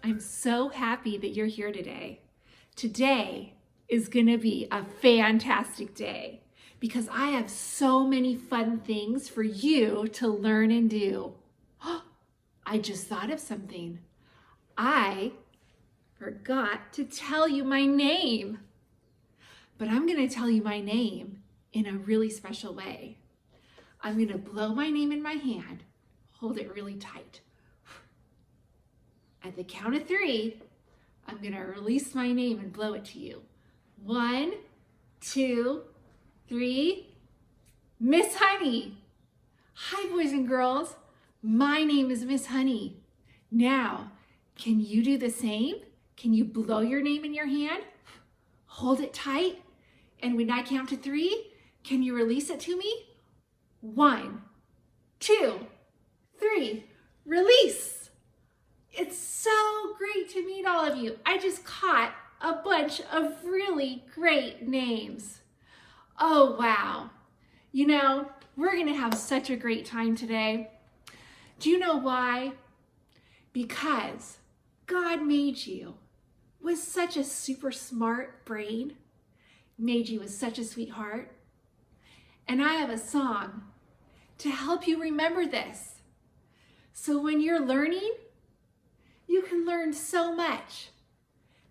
I'm so happy that you're here today. Today is going to be a fantastic day because I have so many fun things for you to learn and do. I just thought of something. I forgot to tell you my name, but I'm going to tell you my name in a really special way. I'm going to blow my name in my hand, hold it really tight. At the count of 3, I'm going to release my name and blow it to you. 1, 2, 3. Miss Honey. Hi, boys and girls. My name is Miss Honey. Now, can you do the same? Can you blow your name in your hand? Hold it tight. And when I count to 3, can you release it to me? 1, 2, 3. Release. It's so great to meet all of you. I just caught a bunch of really great names. Oh, wow. You know, we're going to have such a great time today. Do you know why? Because God made you with such a super smart brain, made you with such a sweet heart. And I have a song to help you remember this. So when you're learning, you can learn so much.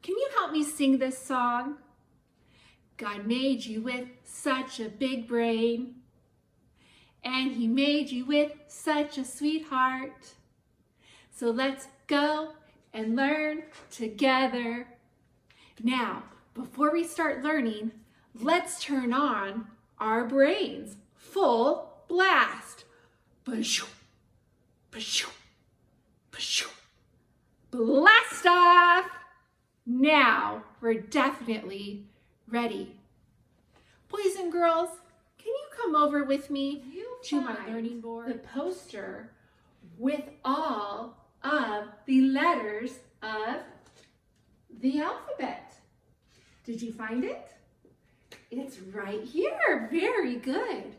Can you help me sing this song? God made you with such a big brain, and He made you with such a sweet heart. So let's go and learn together. Now, before we start learning, let's turn on our brains. Full blast. Ba-shoo, ba-shoo, ba-shoo. Blast off! Now we're definitely ready. Boys and girls, can you come over with me to my learning board? The poster with all of the letters of the alphabet. Did you find it? It's right here. Very good.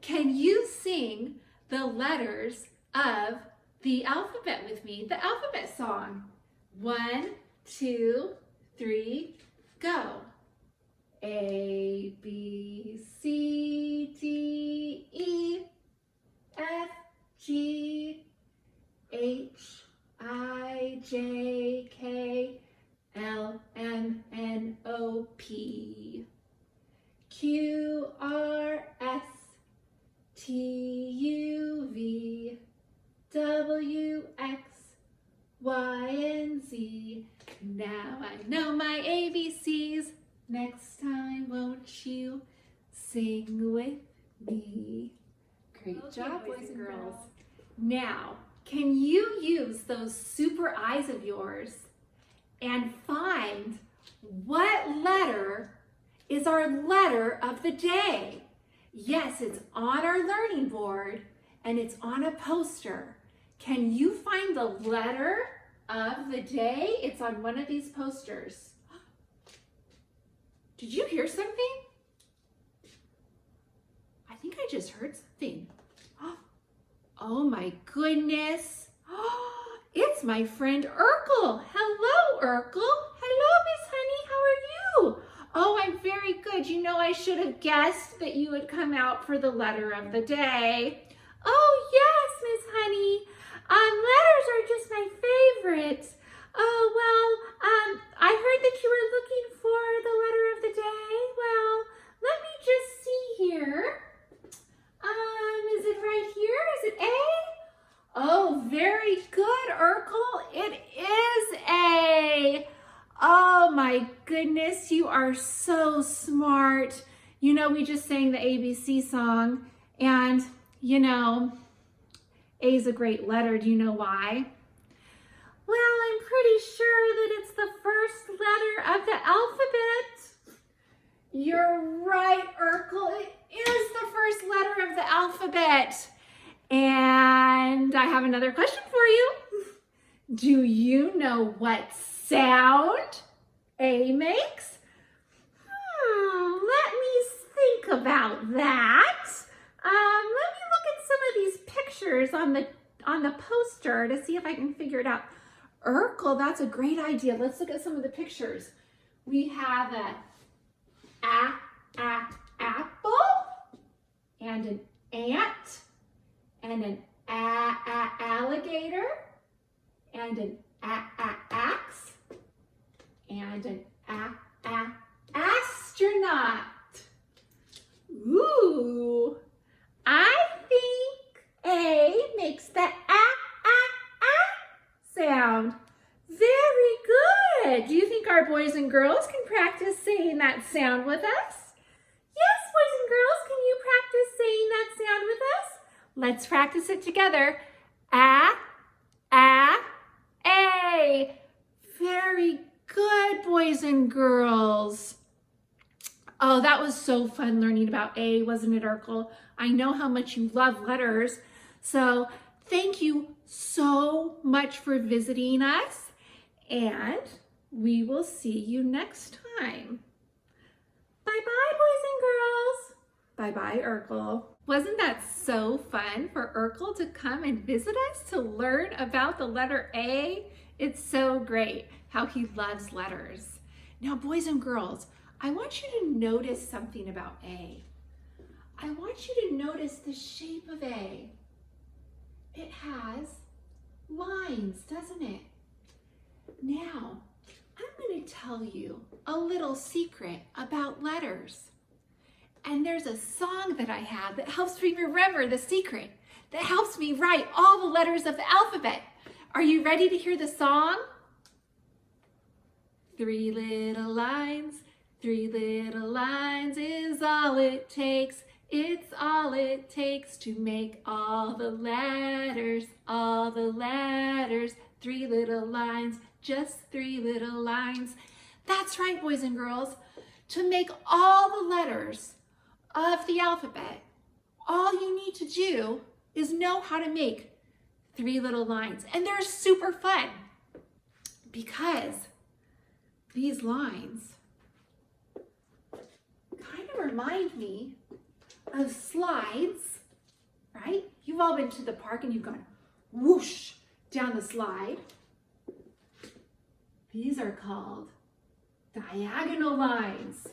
Can you sing the letters of the alphabet with me? The alphabet song. 1, 2, 3, go. A, B, C, D, E, F, G, H, I, J, K, L, M, N, O, P, Q, R, S, T, U, V, W, X, Y, and Z. Now I know my ABCs. Next time, won't you sing with me? Great job, boys and girls. Now, can you use those super eyes of yours and find what letter is our letter of the day? Yes, it's on our learning board and it's on a poster. Can you find the letter of the day? It's on one of these posters. Did you hear something? I think I just heard something. Oh my goodness. It's my friend Urkel. Hello, Urkel. Hello, Miss Honey. How are you? Oh, I'm very good. You know, I should have guessed that you would come out for the letter of the day. Oh, yes, Miss Honey. Letters are just my favorite. Oh, well, I heard that you were looking for the letter of the day. Well, let me just see here. Is it right here? Is it A? Oh, very good, Urkel. It is A. Oh my goodness, you are so smart. You know, we just sang the ABC song, and you know, A is a great letter. Do you know why? Well, I'm pretty sure that it's the first letter of the alphabet. You're right, Urkel. It is the first letter of the alphabet. And I have another question for you. Do you know what sound A makes? Let me think about that. Let me look at some of these pictures on the poster to see if I can figure it out. Urkel, that's a great idea. Let's look at some of the pictures. We have a apple, and an ant, and an alligator, and an axe, and an astronaut. Ooh, I think A makes the sound. Very good. Do you think our boys and girls can practice saying that sound with us? Yes, boys and girls, can you practice saying that sound with us? Let's practice it together. A. Very good, boys and girls. Oh, that was so fun learning about A, wasn't it, Urkel? I know how much you love letters. So thank you so much for visiting us, and we will see you next time. Bye-bye, boys and girls. Bye-bye, Urkel. Wasn't that so fun for Urkel to come and visit us to learn about the letter A? It's so great how he loves letters. Now, boys and girls, I want you to notice something about A. I want you to notice the shape of A. It has lines, doesn't it? Now, I'm going to tell you a little secret about letters. And there's a song that I have that helps me remember the secret, that helps me write all the letters of the alphabet. Are you ready to hear the song? 3 little lines is all it takes. It's all it takes to make all the letters. 3 little lines, just 3 little lines. That's right, boys and girls. To make all the letters of the alphabet, all you need to do is know how to make 3 little lines. And they're super fun because these lines kind of remind me of slides, right? You've all been to the park and you've gone whoosh down the slide. These are called diagonal lines.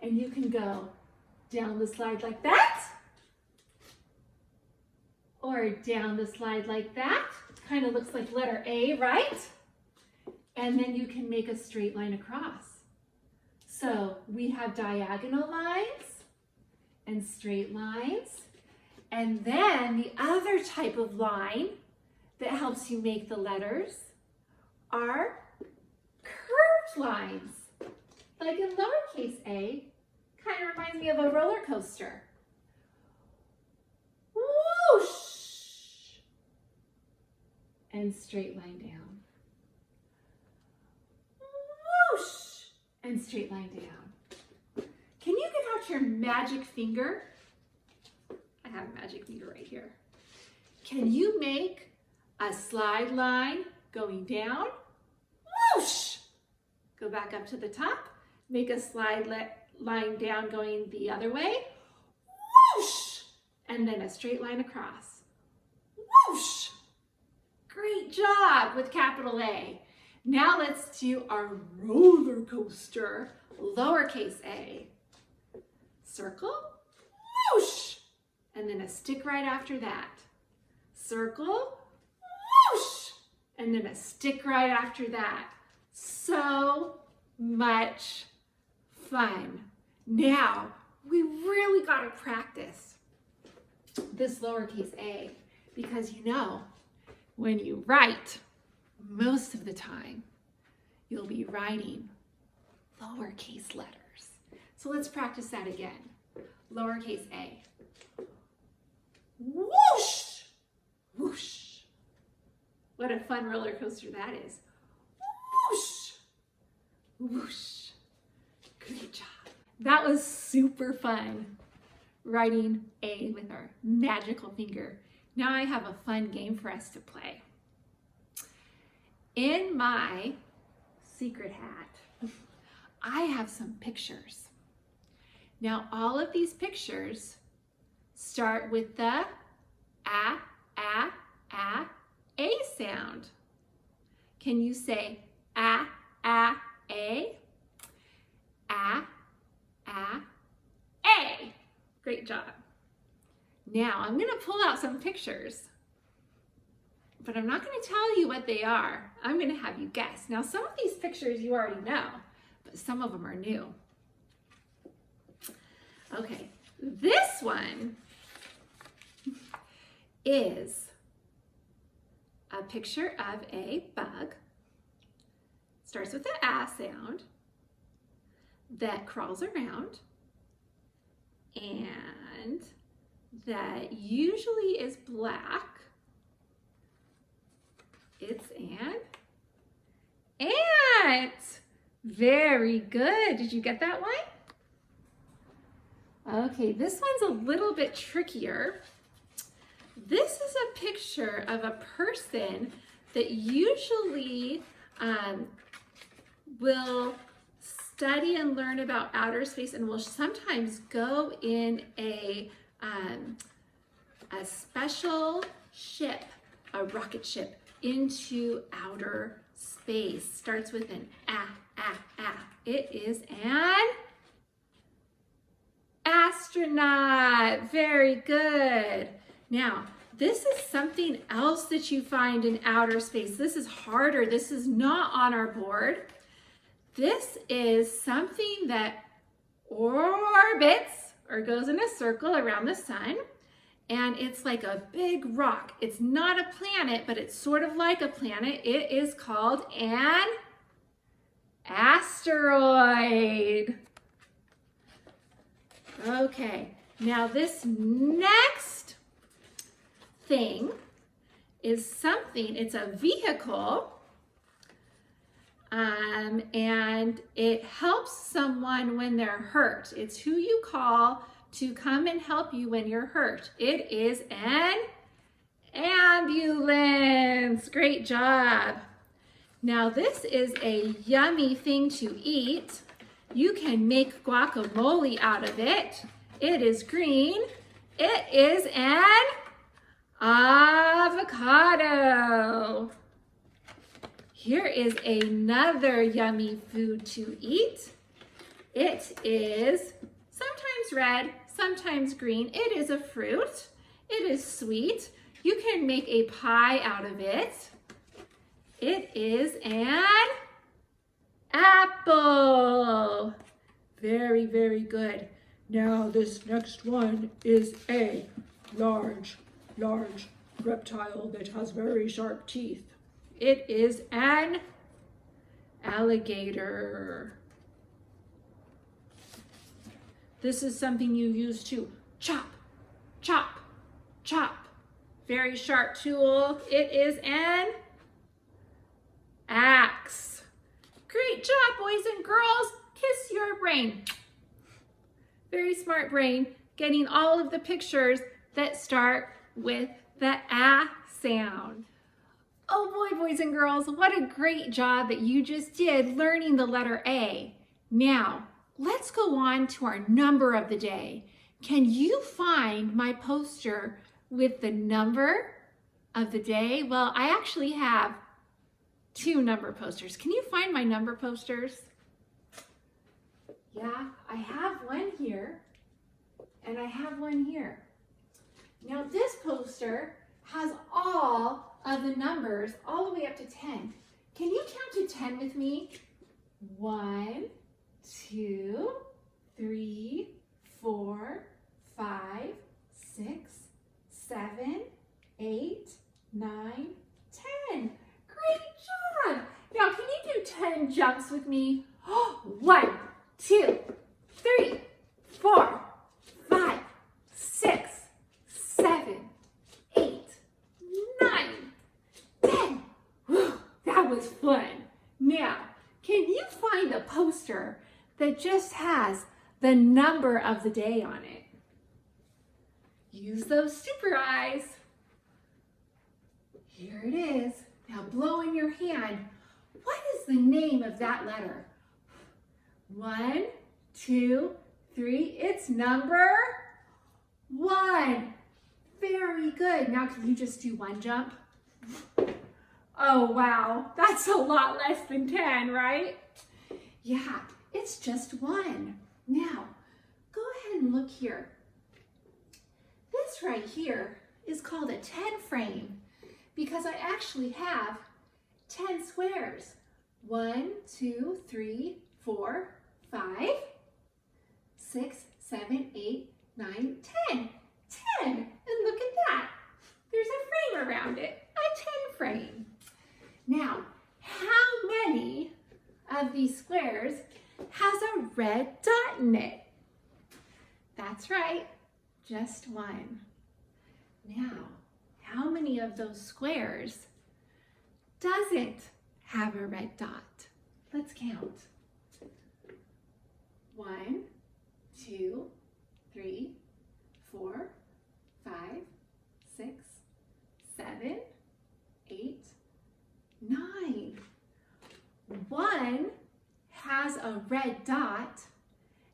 And you can go down the slide like that, or down the slide like that. Kind of looks like letter A, right? And then you can make a straight line across. So we have diagonal lines and straight lines. And then the other type of line that helps you make the letters are curved lines. Like in lowercase a, kind of reminds me of a roller coaster. Whoosh! And straight line down. Whoosh! And straight line down. Can you get out your magic finger? I have a magic finger right here. Can you make a slide line going down? Whoosh! Go back up to the top. Make a slide line down going the other way. Whoosh! And then a straight line across. Whoosh! Great job with capital A. Now let's do our roller coaster, lowercase a. Circle, whoosh! And then a stick right after that. Circle, whoosh! And then a stick right after that. So much fun. Now, we really got to practice this lowercase a, because you know, when you write, most of the time, you'll be writing lowercase letters. So let's practice that again. Lowercase a. Whoosh! Whoosh! What a fun roller coaster that is. Whoosh! Whoosh! Great job. That was super fun, writing A with our magical finger. Now I have a fun game for us to play. In my secret hat, I have some pictures. Now all of these pictures start with the A sound. Can you say a, a, a? A, a, a. Great job. Now I'm going to pull out some pictures, but I'm not going to tell you what they are. I'm going to have you guess. Now some of these pictures you already know, but some of them are new. Okay, this one is a picture of a bug. Starts with the A sound that crawls around and that usually is black. It's an ant. Very good. Did you get that one? Okay, this one's a little bit trickier. This is a picture of a person that usually will study and learn about outer space and will sometimes go in a special ship, a rocket ship, into outer space. Starts with an a. It is an astronaut. Very good. Now, this is something else that you find in outer space. This is harder. This is not on our board. This is something that orbits or goes in a circle around the sun, and it's like a big rock. It's not a planet, but it's sort of like a planet. It is called an asteroid. Okay, now this next thing is something, it's a vehicle, and it helps someone when they're hurt. It's who you call to come and help you when you're hurt. It is an ambulance. Great job. Now this is a yummy thing to eat. You can make guacamole out of it. It is green. It is an avocado. Here is another yummy food to eat. It is sometimes red, sometimes green. It is a fruit. It is sweet. You can make a pie out of it. It is an apple. Very, very good. Now this next one is a large reptile that has very sharp teeth. It is an alligator. This is something you use to chop, chop, chop. Very sharp tool. It is an axe. Great job, boys and girls. Kiss your brain. Very smart brain, getting all of the pictures that start with the A sound. Oh boy, boys and girls, what a great job that you just did learning the letter A. Now, let's go on to our number of the day. Can you find my poster with the number of the day? Well, I actually have 2 number posters. Can you find my number posters? Yeah, I have one here and I have one here. Now this poster has all of the numbers all the way up to 10. Can you count to 10 with me? 1, 2, 3, 4, 5, 6, 7, 8, 9, 10. Great job! Now can you do 10 jumps with me? 1, 2, 3, 4, 5, 6, 7, 8, 9, 10. Whew, that was fun. Now, can you find a poster that just has the number of the day on it? Use those super eyes. Here it is. Now blow in your hand. What is the name of that letter? 1, 2, 3. It's number 1. Very good. Now can you just do 1 jump? Oh, wow, that's a lot less than 10, right? Yeah, it's just 1. Now, go ahead and look here. This right here is called a 10 frame because I actually have 10 squares. 1, 2, 3, 4, 5, 6, 7, 8, 9, 10. 10, and look at that. There's a frame around it, a 10 frame. Now, how many of these squares has a red dot in it? That's right, just 1. Now, how many of those squares doesn't have a red dot? Let's count. 1, 2, 3, 4, 5, 6, 7, 8, 9. 1 has a red dot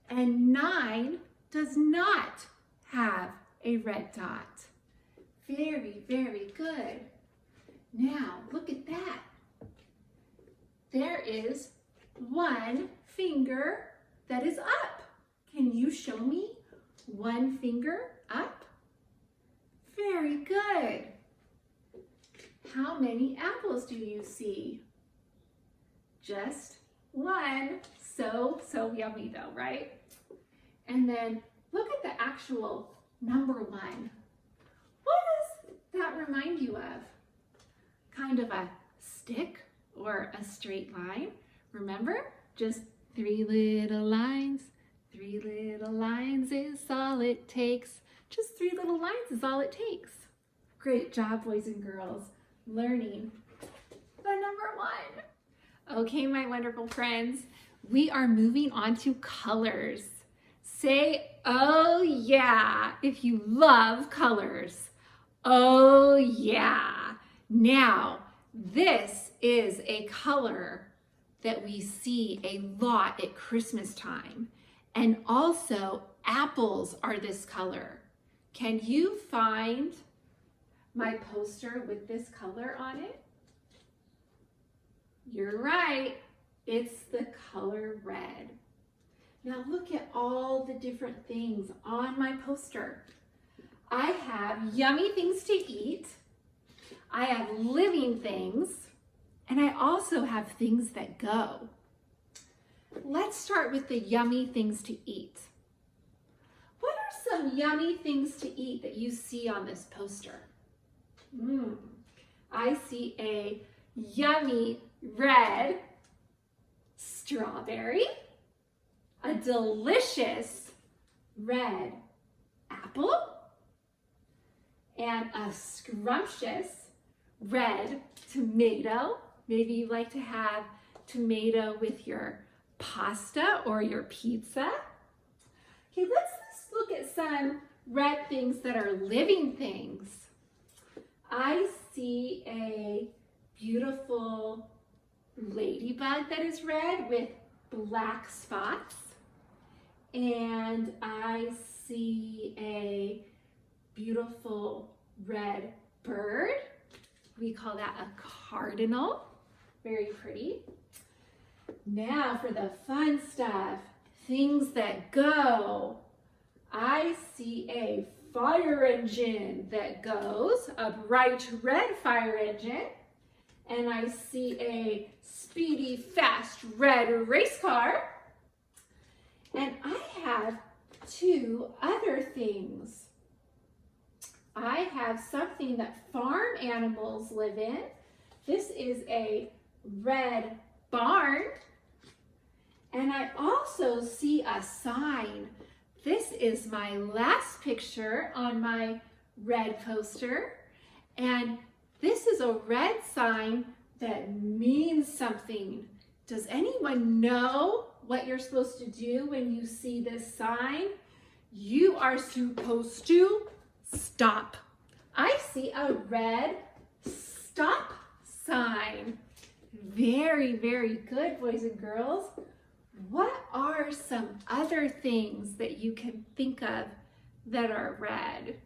and 9 does not have a red dot. Very, very good. Now, look at that. There is 1 finger that is up. Can you show me 1 finger up? Very good. How many apples do you see? Just 1. So yummy though, right? And then look at the actual number 1. What does that remind you of? Kind of a stick or a straight line. Remember? Just 3 little lines. 3 little lines is all it takes. Just 3 little lines is all it takes. Great job, boys and girls, learning the number 1. Okay, my wonderful friends, we are moving on to colors. Say, oh yeah, if you love colors. Oh yeah. Now, this is a color that we see a lot at Christmas time. And also, apples are this color. Can you find my poster with this color on it? You're right, it's the color red. Now look at all the different things on my poster. I have yummy things to eat, I have living things, and I also have things that go. Let's start with the yummy things to eat. What are some yummy things to eat that you see on this poster? I see a yummy red strawberry, a delicious red apple, and a scrumptious red tomato. Maybe you like to have tomato with your pasta or your pizza. Okay, let's look at some red things that are living things. I see a beautiful ladybug that is red with black spots. And I see a beautiful red bird. We call that a cardinal. Very pretty. Now for the fun stuff, things that go. I see a fire engine that goes, a bright red fire engine. And I see a speedy, fast red race car. And I have 2 other things. I have something that farm animals live in. This is a red barn. And I also see a sign. This is my last picture on my red poster. And this is a red sign that means something. Does anyone know what you're supposed to do when you see this sign? You are supposed to stop. I see a red stop sign. Very, very good, boys and girls. What are some other things that you can think of that are red?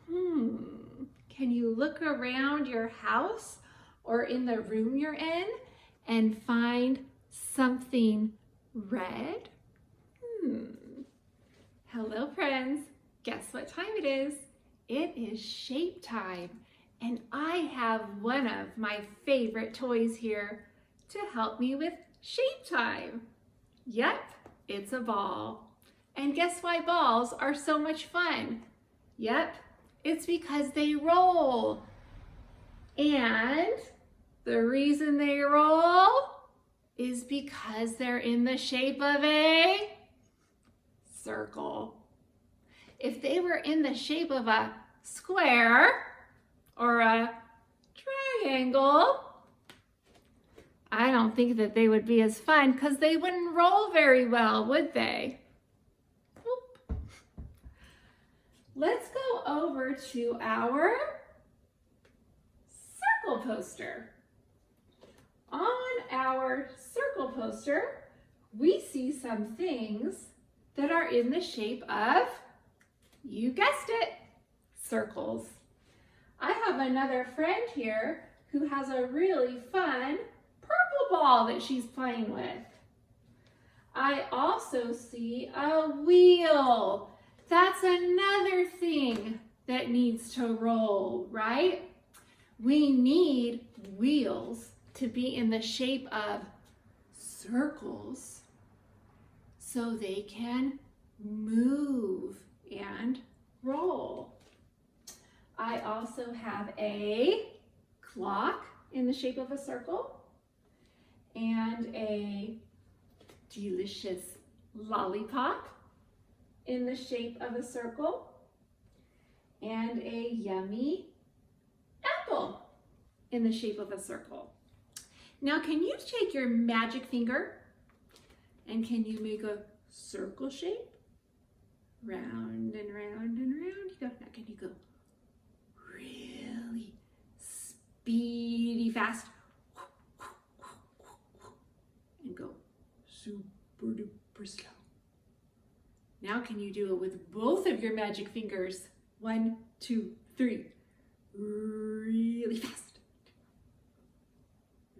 Can you look around your house? or in the room you're in and find something red? Hello, friends. Guess what time it is? It is shape time, and I have one of my favorite toys here to help me with shape time. Yep, it's a ball. And guess why balls are so much fun? Yep, it's because they roll. And the reason they roll is because they're in the shape of a circle. If they were in the shape of a square or a triangle, I don't think that they would be as fun because they wouldn't roll very well, would they? Oop. Let's go over to our circle poster. On our circle poster, we see some things that are in the shape of, you guessed it, circles. I have another friend here who has a really fun purple ball that she's playing with. I also see a wheel. That's another thing that needs to roll, right? We need wheels to be in the shape of circles so they can move and roll. I also have a clock in the shape of a circle and a delicious lollipop in the shape of a circle and a yummy apple in the shape of a circle. Now, can you take your magic finger and can you make a circle shape? Round and round and round you go. Now can you go really speedy fast and go super duper slow. Now can you do it with both of your magic fingers? 1, 2, 3. Really fast.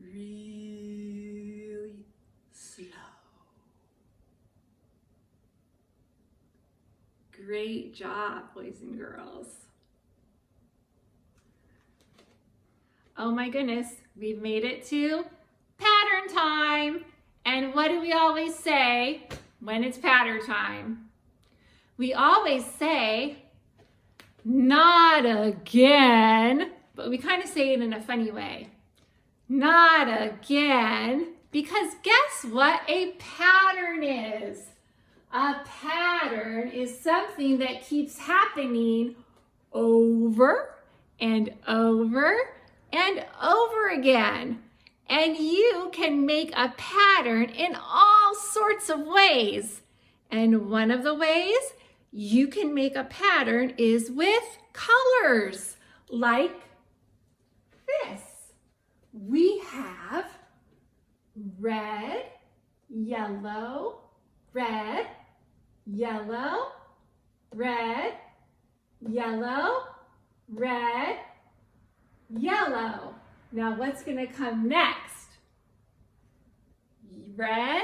Really slow. Great job, boys and girls. Oh my goodness, we've made it to pattern time. And what do we always say when it's pattern time? We always say, not again, but we kind of say it in a funny way. Not again, because guess what a pattern is? A pattern is something that keeps happening over and over and over again. And you can make a pattern in all sorts of ways. And one of the ways you can make a pattern is with colors, like this. We have red, yellow, red, yellow, red, yellow, red, yellow. Now what's going to come next? Red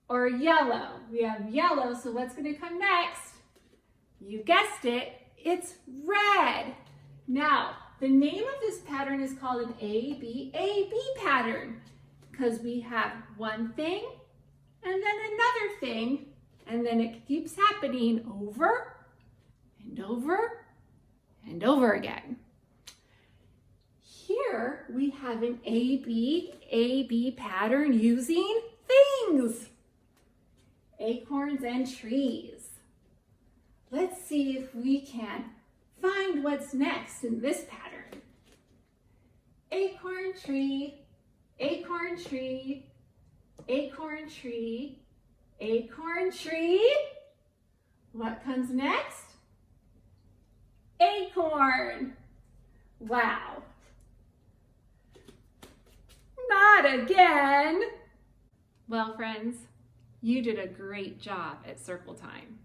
or yellow? We have yellow, so what's going to come next? You guessed it, it's red. Now, the name of this pattern is called an A-B-A-B pattern because we have one thing and then another thing, and then it keeps happening over and over and over again. Here we have an A-B-A-B pattern using things, acorns and trees. Let's see if we can find what's next in this pattern. Acorn tree, acorn tree, acorn tree, acorn tree. What comes next? Acorn. Wow. Not again. Well, friends, you did a great job at circle time.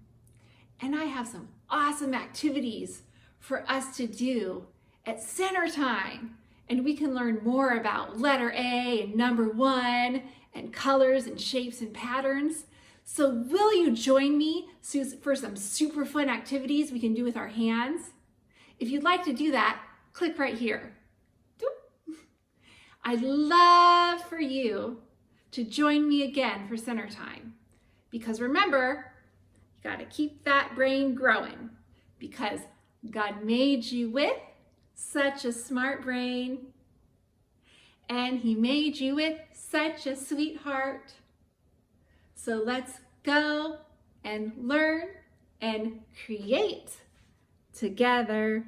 And I have some awesome activities for us to do at center time and we can learn more about letter A and number 1 and colors and shapes and patterns. So will you join me for some super fun activities we can do with our hands? If you'd like to do that, click right here. I'd love for you to join me again for center time. Because remember, you gotta keep that brain growing because God made you with such a smart brain and He made you with such a sweet heart. So let's go and learn and create together.